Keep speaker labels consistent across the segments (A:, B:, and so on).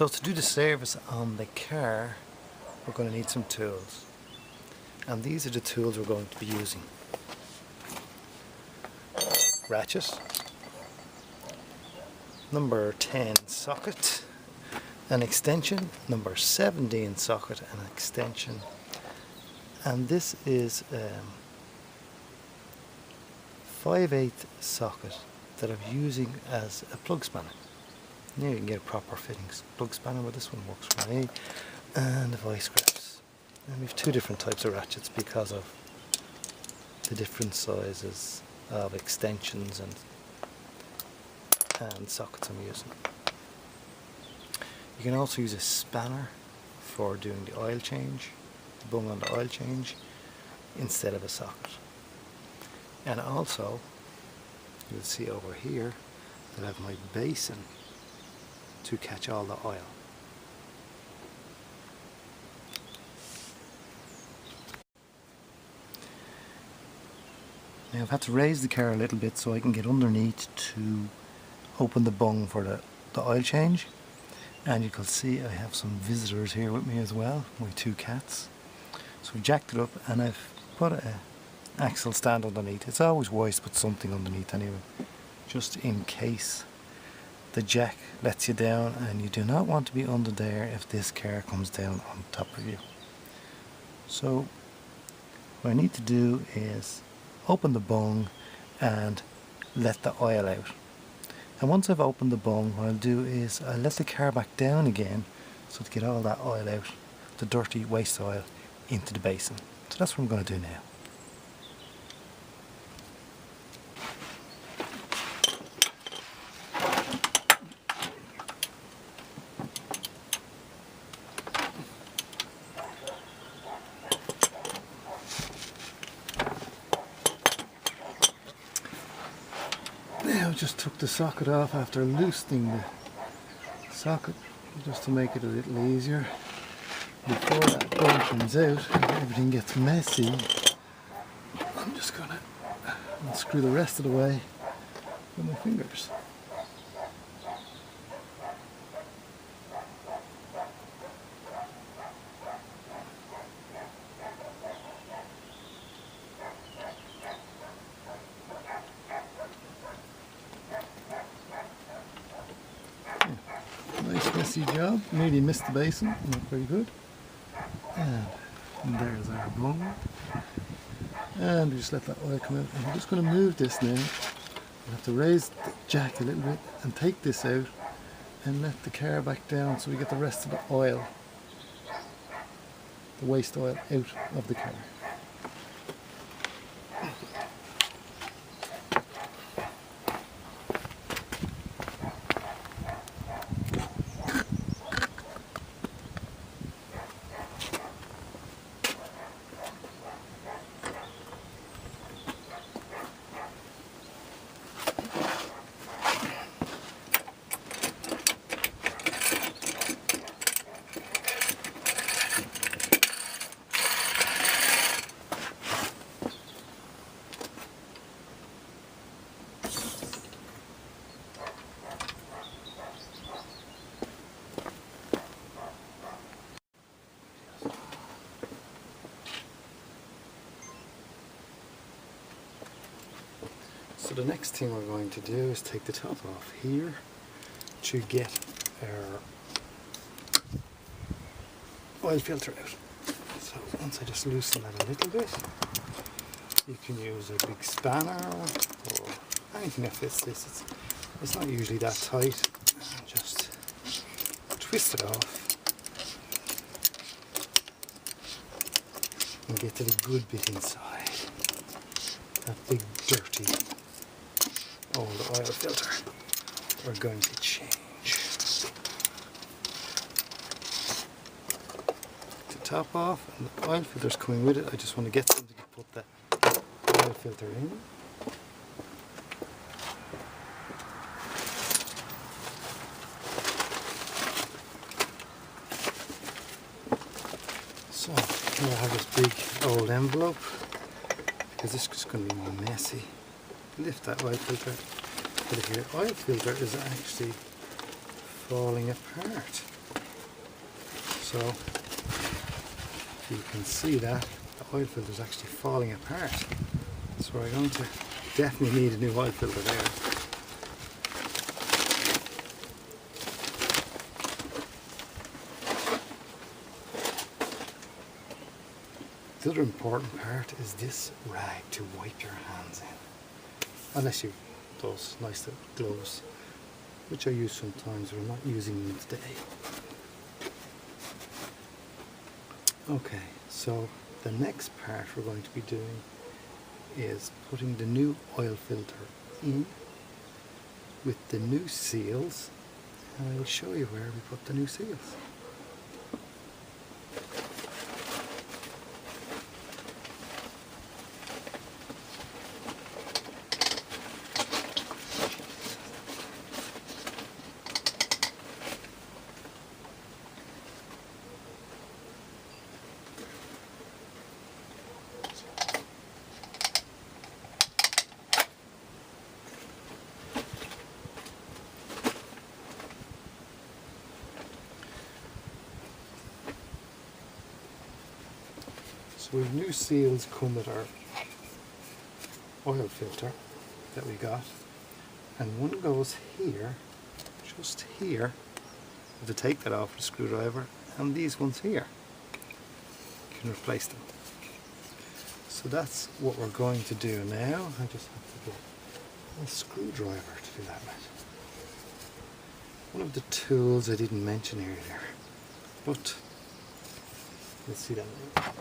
A: So to do the service on the car, we're going to need some tools, and these are the tools we're going to be using. Ratchet, number 10 socket, an extension, number 17 socket, and an extension, and this is 5/8 socket that I'm using as a plug spanner. Now you can get a proper fitting plug spanner, but this one works for me. And the vice grips. And we have two different types of ratchets because of the different sizes of extensions and sockets I'm using. You can also use a spanner for doing the oil change, the bung on the oil change, instead of a socket. And also, you'll see over here that I have my basin to catch all the oil. Now I've had to raise the car a little bit so I can get underneath to open the bung for the oil change. And you can see I have some visitors here with me as well, my two cats. So we jacked it up and I've put an axle stand underneath. It's always wise to put something underneath anyway, just in case the jack lets you down, and you do not want to be under there if this car comes down on top of you. So what I need to do is open the bung and let the oil out. And once I've opened the bung, what I'll do is I'll let the car back down again so to get all that oil out, the dirty waste oil, into the basin. So that's what I'm going to do now. Now just took the socket off after loosening the socket just to make it a little easier. Before that bung comes out and everything gets messy, I'm just going to unscrew the rest of the way with my fingers. Nice messy job, nearly missed the basin, not very good. And there's our bung. And we just let that oil come out. And I'm just going to move this now. I have to raise the jack a little bit and take this out and let the car back down so we get the rest of the oil, the waste oil, out of the car. So the next thing we're going to do is take the top off here to get our oil filter out. So once I just loosen that a little bit, you can use a big spanner or anything that fits this. It's not usually that tight. Just twist it off and get to the good bit inside. That big dirty old oil filter we're going to change. The top off and the oil filter's coming with it. I just want to get something to put the oil filter in. So here I have this big old envelope because this is just going to be more messy. Lift that oil filter out of here. Oil filter is actually falling apart. So you can see that the oil filter is actually falling apart. So we're going to definitely need a new oil filter there. The other important part is this rag to wipe your hands in. Unless you those nice little gloves, which I use sometimes, but I'm not using them today. Okay, so the next part we're going to be doing is putting the new oil filter in with the new seals, and I'll show you where we put the new seals. So we have new seals come with our oil filter that we got, and one goes here, just here. You have to take that off with a screwdriver, and these ones here, you can replace them. So that's what we're going to do now. I just have to get a screwdriver to do that with. One of the tools I didn't mention earlier, but you'll see that now.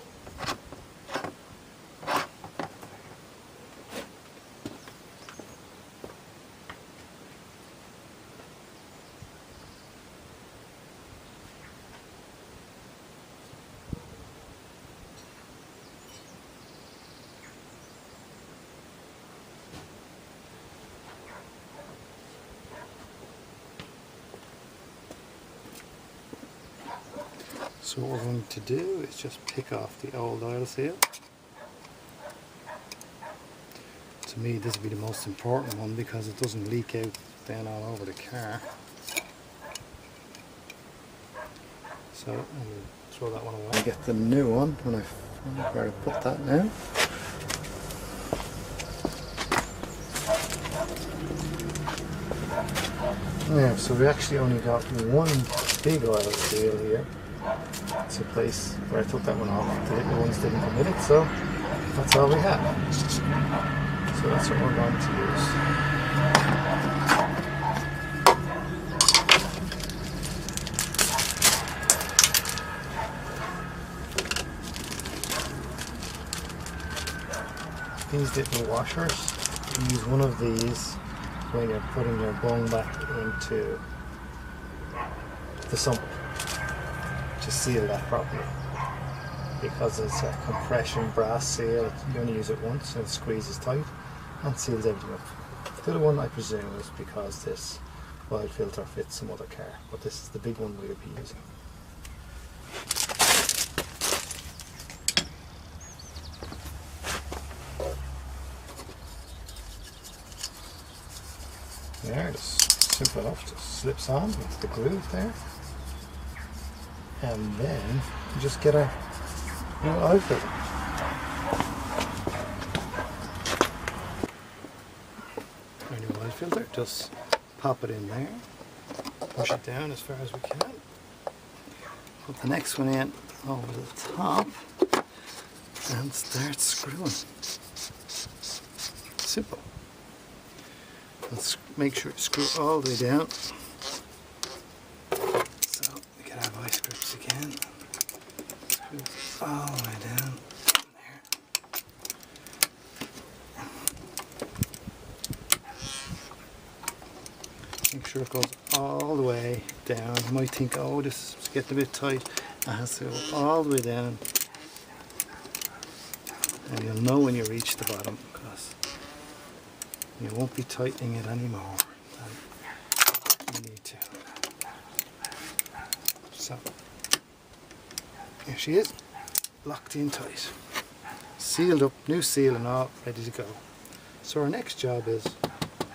A: So what we're going to do is just pick off the old oil seal. To me this will be the most important one because it doesn't leak out down all over the car. So I'm going to throw that one away. I get the new one when I find where to put that now. Yeah, so we actually only got one big oil seal here. It's a place where I took that one off. The little ones didn't come with it, so that's all we have. So that's what we're going to use. These little washers, you use one of these when you're putting your bung back into the sump to seal that properly. Because it's a compression brass seal, you only use it once and it squeezes tight and seals everything up. The other one I presume is because this oil filter fits some other car, but this is the big one we'll be using. There, just simple enough, just slips on with the groove there. And then you just get a new oil filter. Our new oil filter, just pop it in there, push it down as far as we can, put the next one in over the top and start screwing. Simple. Let's make sure to screw all the way down. So we can have vice grips again. Screw all the way down. There. Make sure it goes all the way down. You might think, oh, this is getting a bit tight. It has to go all the way down. And you'll know when you reach the bottom because you won't be tightening it anymore than you need to. So, here she is, locked in tight. Sealed up, new seal and all, ready to go. So our next job is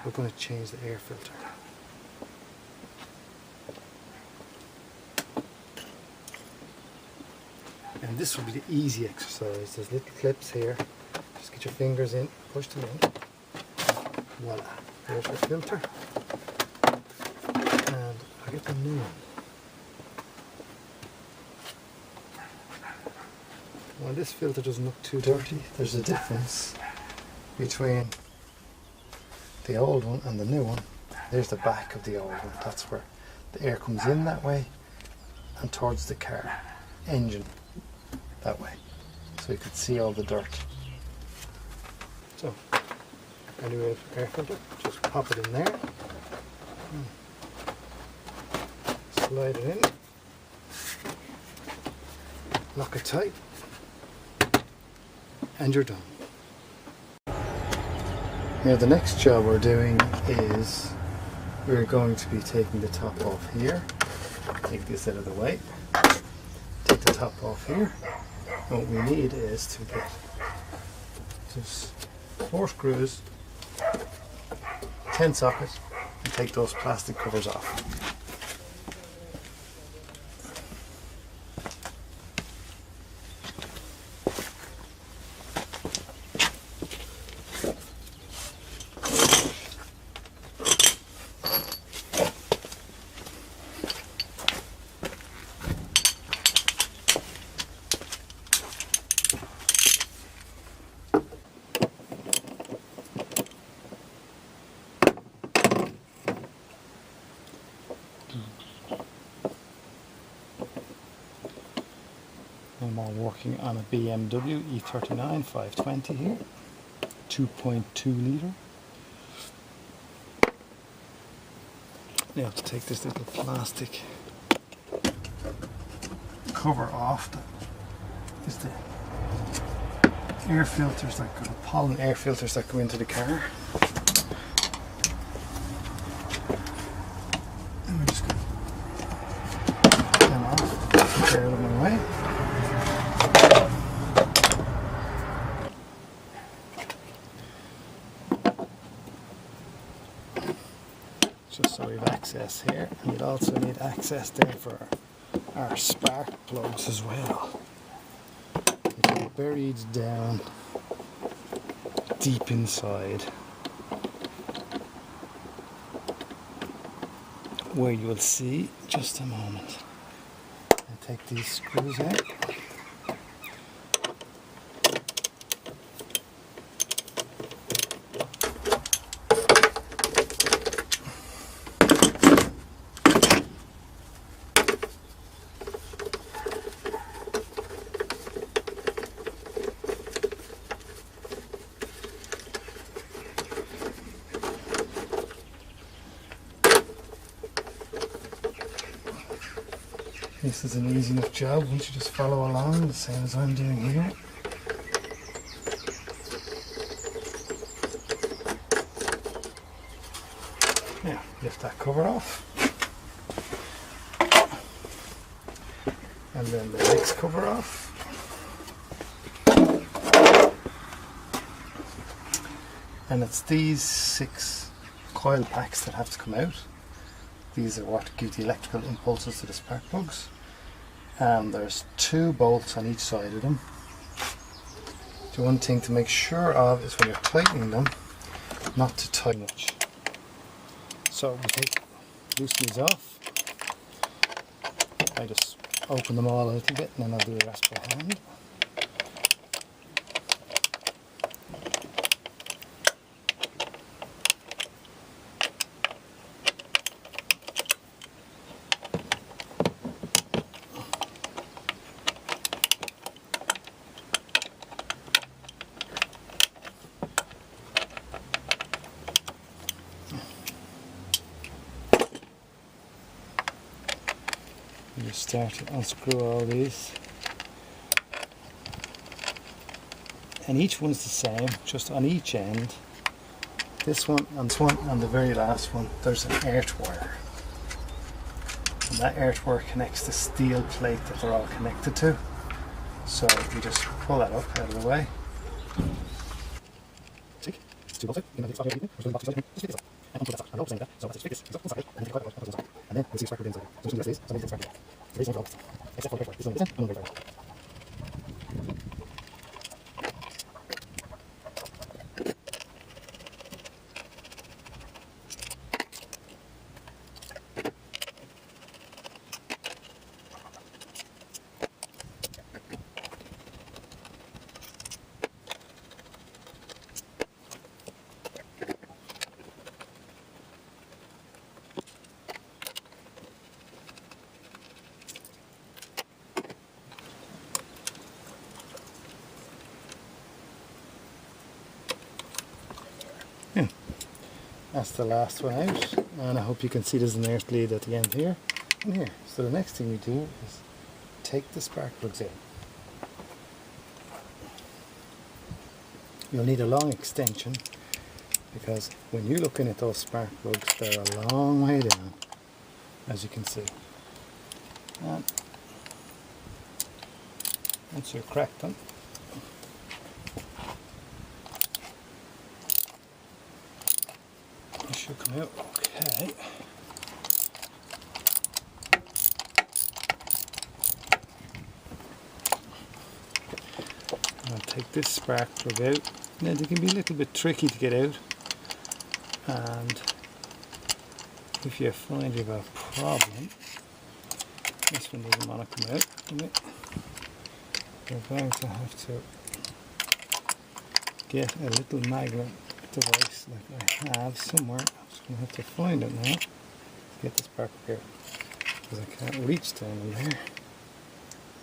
A: we're going to change the air filter. And this will be the easy exercise. There's little clips here. Just get your fingers in, push them in. Voila, there's your filter. And I'll get the new one. Well, this filter doesn't look too dirty. There's a difference between the old one and the new one. There's the back of the old one. That's where the air comes in that way and towards the car engine that way. So you could see all the dirt. So, anyway, air filter, just pop it in there. Slide it in. Lock it tight. And you're done. Now the next job we're doing is we're going to be taking the top off here. Take this out of the way. Take the top off here. And what we need is to get just 4 screws, 10 sockets, and take those plastic covers off. I'm all working on a BMW E39 520 here, 2.2 litre. Now to take this little plastic cover off, that is the air filters that go, pollen air filters that go into the car. And we're just going to get them off, get out of my way. Just so we have access here, and you'd also need access there for our spark plugs as well. They're buried down deep inside, where you will see just a moment. I'll take these screws out. This is an easy enough job once you just follow along, the same as I'm doing here. Now, lift that cover off. And then the next cover off. And it's these 6 coil packs that have to come out. These are what give the electrical impulses to the spark plugs. And there's 2 bolts on each side of them. The one thing to make sure of is when you're tightening them, not to tighten much. So we loosen these off. I just open them all a little bit and then I'll do the rest by hand. You start to unscrew all these, and each one's the same, just on each end. This one and this one and the very last one, there's an earth wire, and that earth wire connects the steel plate that they're all connected to. So you just pull that up out of the way. That's the last one out, and I hope you can see there's an earth lead at the end here and here. So the next thing we do is take the spark plugs in. You'll need a long extension because when you're looking at those spark plugs, they're a long way down, as you can see. And once you've cracked them, they should come out okay. I'll take this spark plug out. Now they can be a little bit tricky to get out, and if you find you have a problem, this one doesn't want to come out, you're going to have to get a little magnet device like I have somewhere. I'm just going to have to find it now to get the spark plug out, because I can't reach down in there.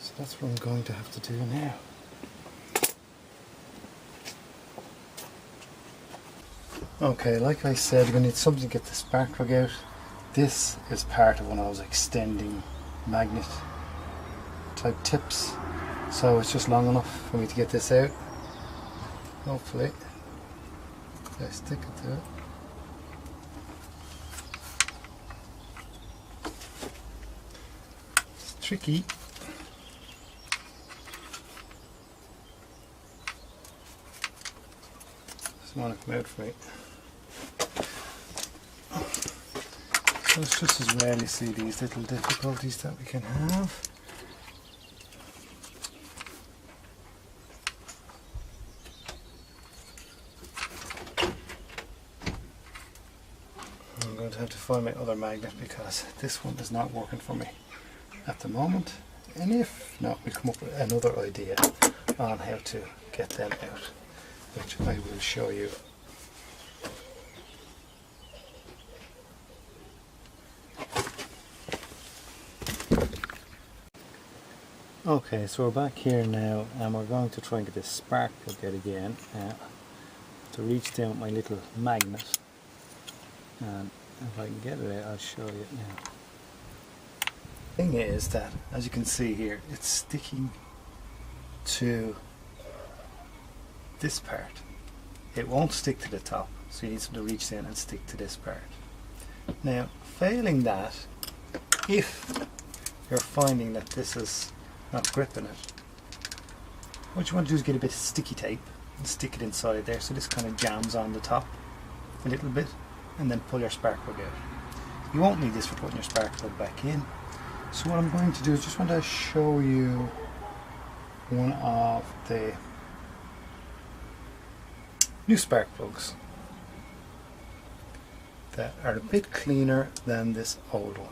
A: So that's what I'm going to have to do now. Okay, like I said, you're going to need something to get the spark plug out. This is part of one of those extending magnet type tips, so it's just long enough for me to get this out. Hopefully, I stick it to it. It's tricky. Doesn't want to come out for me. It's just as rarely see these little difficulties that we can have. I'm going to have to find my other magnet because this one is not working for me at the moment. And if not, we'll come up with another idea on how to get them out, which I will show you. Okay, so we're back here now, and we're going to try and get this spark plug out again. To reach down with my little magnet, and if I can get it out, I'll show you now. The thing is that, as you can see here, it's sticking to this part. It won't stick to the top, so you need something to reach down and stick to this part. Now, failing that, if you're finding that this is not gripping it, what you want to do is get a bit of sticky tape and stick it inside there so this kind of jams on the top a little bit, and then pull your spark plug out. You won't need this for putting your spark plug back in. So what I'm going to do is just want to show you one of the new spark plugs that are a bit cleaner than this old one.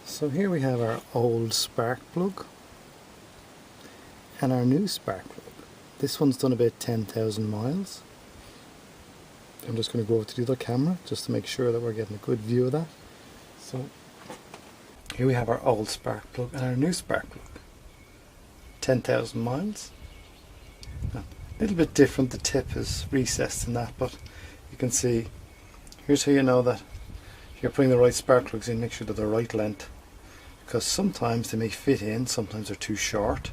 A: So here we have our old spark plug and our new spark plug. This one's done about 10,000 miles. I'm just going to go over to the other camera just to make sure that we're getting a good view of that. So here we have our old spark plug and our new spark plug. 10,000 miles. Now, a little bit different, the tip is recessed in that, but you can see, here's how you know that if you're putting the right spark plugs in, make sure they're the right length. Because sometimes they may fit in, sometimes they're too short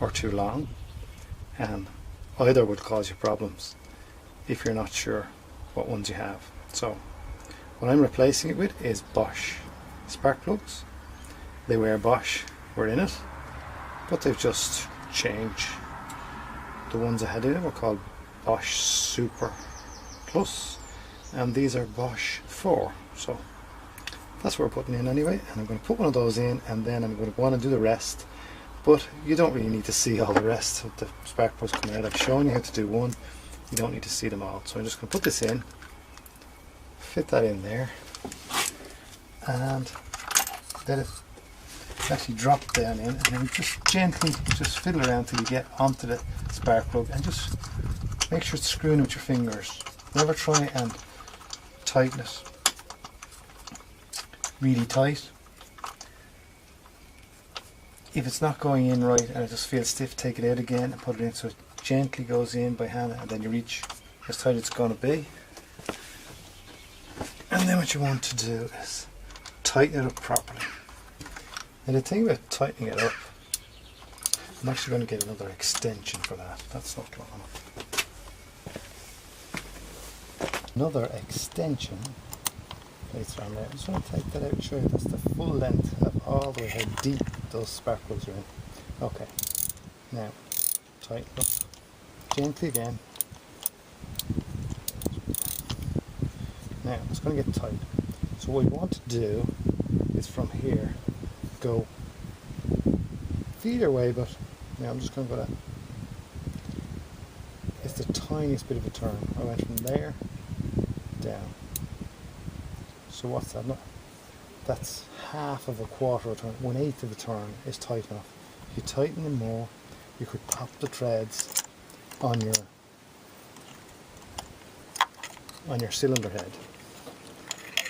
A: or too long, and either would cause you problems if you're not sure what ones you have. So what I'm replacing it with is Bosch spark plugs. They were Bosch, were in it, but they've just changed. The ones I had in it were called Bosch Super Plus, and these are Bosch 4. So that's what we're putting in anyway, and I'm going to put one of those in, and then I'm going to go on and do the rest. But you don't really need to see all the rest of the spark plugs coming out. I've shown you how to do one, you don't need to see them all. So I'm just going to put this in, fit that in there, and let it actually drop down in, and then just gently just fiddle around till you get onto the spark plug, and just make sure it's screwing with your fingers. Never try and tighten it really tight. If it's not going in right and it just feels stiff, take it out again and put it in so it gently goes in by hand, and then you reach as tight as it's going to be. And then what you want to do is tighten it up properly. And the thing about tightening it up, I'm actually going to get another extension for that. That's not long enough. Another extension later on there. I just want to take that out and show you that's the full length of all the way how deep those sparkles are in. Okay, now tighten up gently again. Now it's going to get tight. So what you want to do is from here go feel your way, but now I'm just going to go that. It's the tiniest bit of a turn. I went from there down. So what's that? No, that's half of a quarter of a turn. 1/8 of a turn is tight enough. If you tighten them more, you could pop the threads on your cylinder head,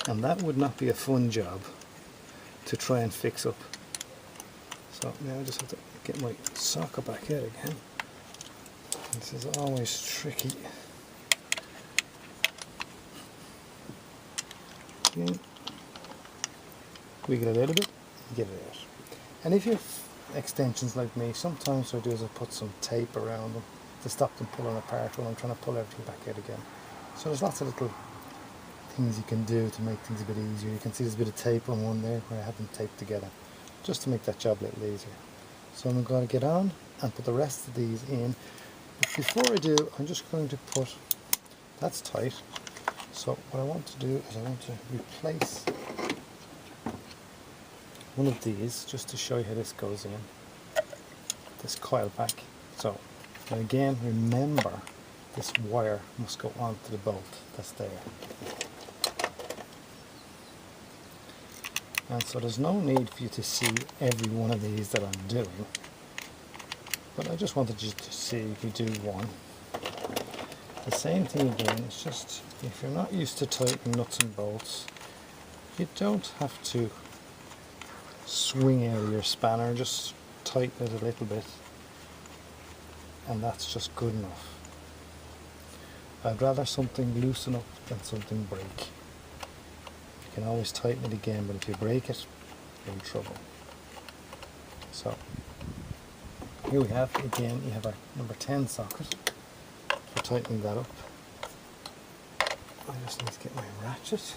A: and that would not be a fun job to try and fix up. So now I just have to get my socket back out again. This is always tricky. Okay. Wiggle it out a bit, get it out. And if you have extensions like me, sometimes what I do is I put some tape around them to stop them pulling apart when I'm trying to pull everything back out again. So there's lots of little things you can do to make things a bit easier. You can see there's a bit of tape on one there where I have them taped together, just to make that job a little easier. So I'm going to get on and put the rest of these in. But before I do, I'm just going to put, that's tight. So what I want to do is I want to replace one of these, just to show you how this goes in, this coil pack. So, and again, remember, this wire must go onto the bolt that's there. And so there's no need for you to see every one of these that I'm doing, but I just wanted you to see if you do one. The same thing again, it's just, if you're not used to tightening nuts and bolts, you don't have to swing out of your spanner, just tighten it a little bit, and that's just good enough. I'd rather something loosen up than something break. You can always tighten it again, but if you break it, you're in trouble. So, here we have, again, you have our number 10 socket for tightening that up. I just need to get my ratchet.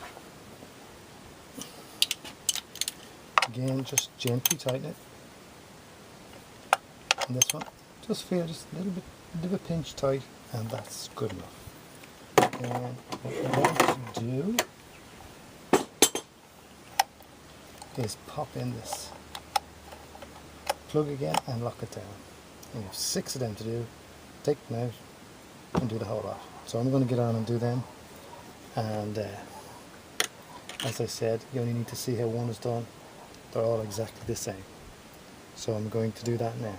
A: Again, just gently tighten it. And this one, just feel just a little bit of a pinch tight, and that's good enough. And what we want to do is pop in this plug again and lock it down. And you have 6 of them to do. Take them out and do the whole lot. So I'm going to get on and do them. And as I said, you only need to see how one is done. They're all exactly the same. So I'm going to do that now.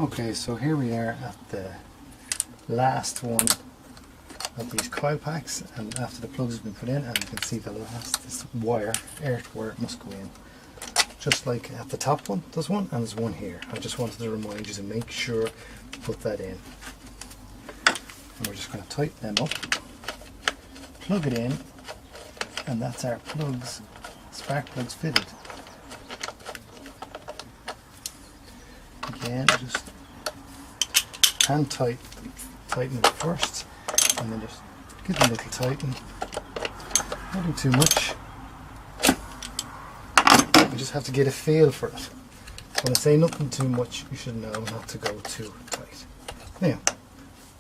A: Okay, so here we are at the last one of these coil packs, and after the plugs have been put in, and you can see the last, this wire, earth wire, must go in. Just like at the top one, there's one, and there's one here. I just wanted to remind you to make sure to put that in. And we're just going to tighten them up, plug it in, and that's our plugs, spark plugs fitted. Again, just hand tighten it first, and then just give them a little tighten. Not do too much. You just have to get a feel for it. When I say nothing too much, you should know not to go too tight. Now,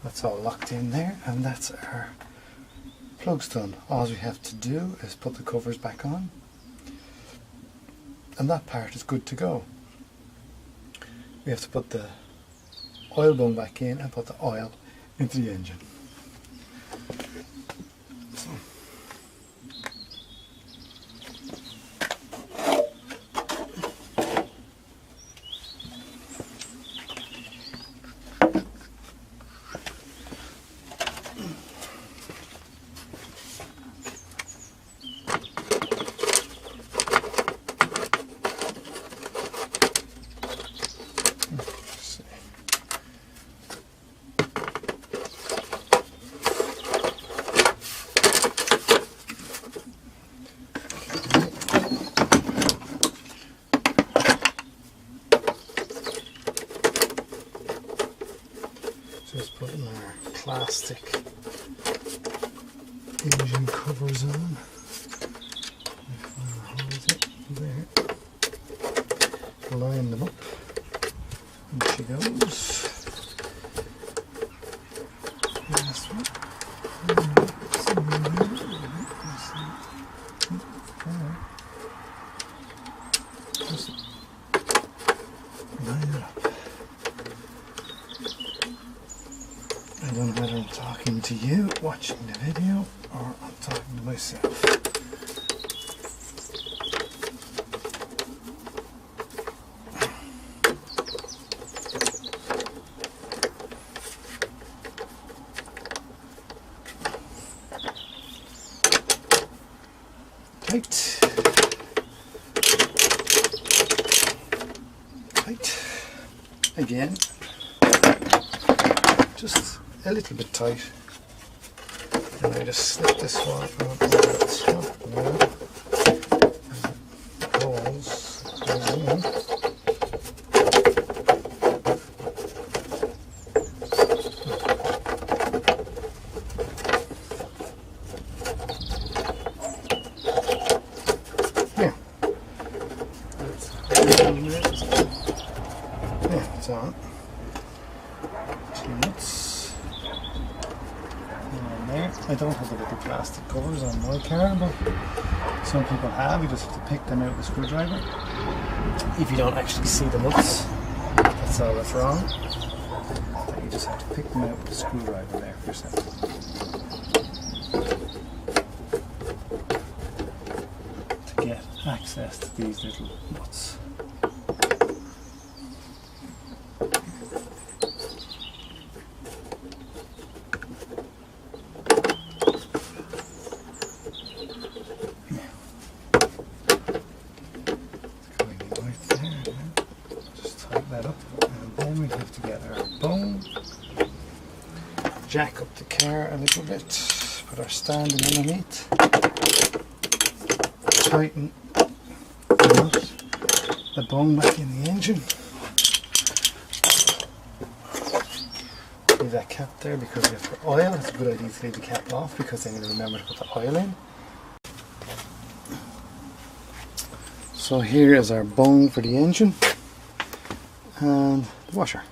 A: that's all locked in there, and that's our plugs done. All we have to do is put the covers back on, and that part is good to go. We have to put the oil bung back in and put the oil into the engine. So. Just putting our plastic engine covers on. Hold it there. Line them up. And she goes. Last one. Just line it up. I don't know whether I'm talking to you watching the video or I'm talking to myself. Tight. Tight. Again. Just a little bit tight, and I just slip this one on the top now. Goes in. Yeah. Yeah, it's on. Two nuts. There. I don't have the little plastic covers on my car, but some people have. You just have to pick them out with a screwdriver. If you don't actually see the nuts, that's all that's wrong. You just have to pick them out with a screwdriver there for yourself. To get access to these little nuts. That up, and then we have to get our bone, jack up the car a little bit, put our stand in underneath, tighten the bone back in the engine. Leave that cap there because we have for oil. It's a good idea to leave the cap off because then you remember to put the oil in. So here is our bone for the engine. And the washer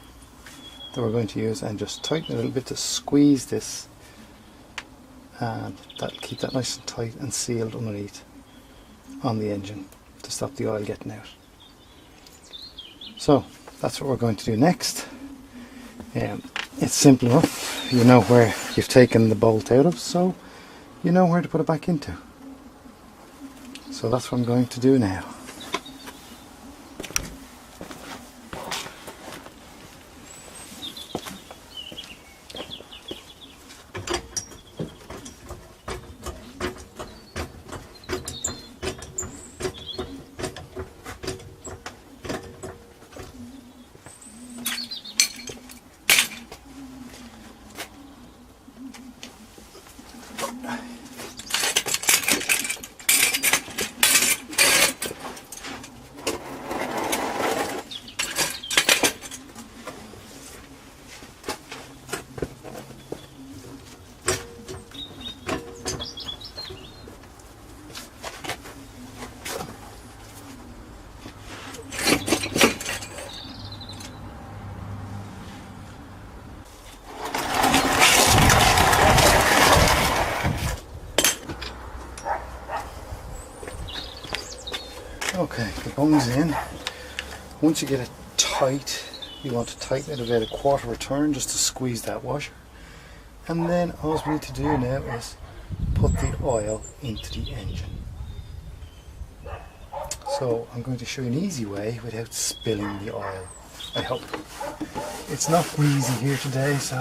A: that we're going to use, and just tighten a little bit to squeeze this, and that'll keep that nice and tight and sealed underneath on the engine to stop the oil getting out. So that's what we're going to do next. It's simple enough. You know where you've taken the bolt out of, so you know where to put it back into. So that's what I'm going to do now. bung's in. Once you get it tight, you want to tighten it about a quarter of a turn just to squeeze that washer. And then all we need to do now is put the oil into the engine. So I'm going to show you an easy way without spilling the oil, I hope. It's not breezy here today, so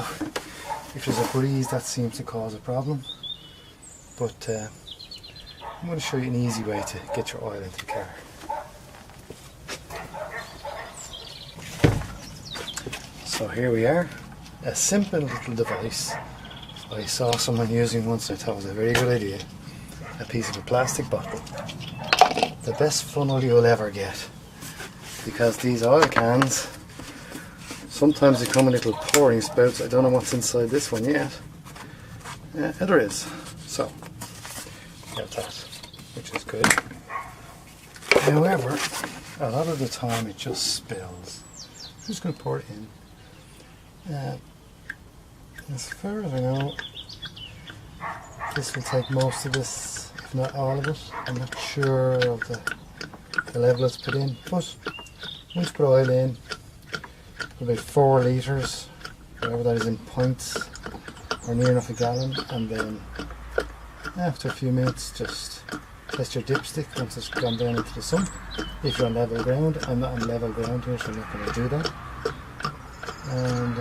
A: if there's a breeze that seems to cause a problem. But I'm going to show you an easy way to get your oil into the car. So here we are, a simple little device I saw someone using once and I thought it was a very good idea. A piece of a plastic bottle. The best funnel you'll ever get, because these oil cans, sometimes they come in little pouring spouts. I don't know what's inside this one yet. There is. So, you have that, which is good. However, a lot of the time it just spills. I'm just going to pour it in. As far as I know, this will take most of this, if not all of it. I'm not sure of the level it's put in, but once you put oil in, about 4 litres, whatever that is in pints, or near enough a gallon, and then after a few minutes just test your dipstick once it's gone down into the sump. If you're on level ground, I'm not on level ground here, so I'm not going to do that. And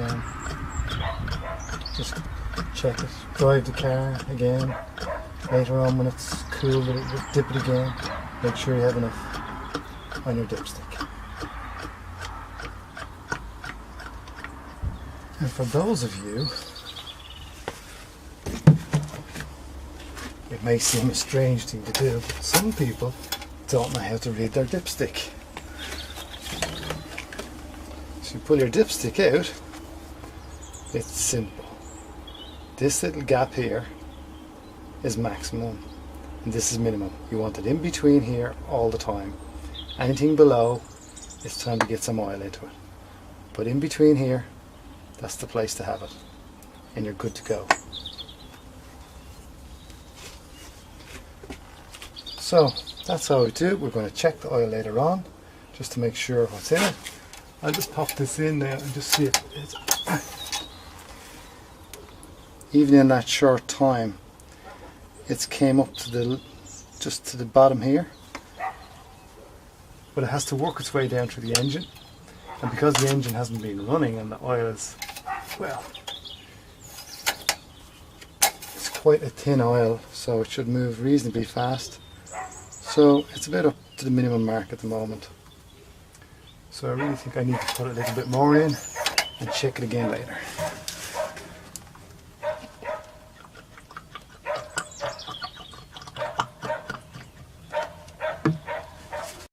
A: just check it, drive the car again later on when it's cool, dip it again, make sure you have enough on your dipstick. And for those of you, it may seem a strange thing to do, but some people don't know how to read their dipstick. So you pull your dipstick out, it's simple. This little gap here is maximum and this is minimum. You want it in between here all the time. Anything below, it's time to get some oil into it. But in between here, that's the place to have it and you're good to go. So that's how we do it. We're going to check the oil later on just to make sure what's in it. I'll just pop this in there and just see it. Even in that short time, it's came up to just to the bottom here, but it has to work its way down through the engine, and because the engine hasn't been running and the oil is, well, it's quite a thin oil, so it should move reasonably fast. So it's about up to the minimum mark at the moment. So I really think I need to put a little bit more in and check it again later.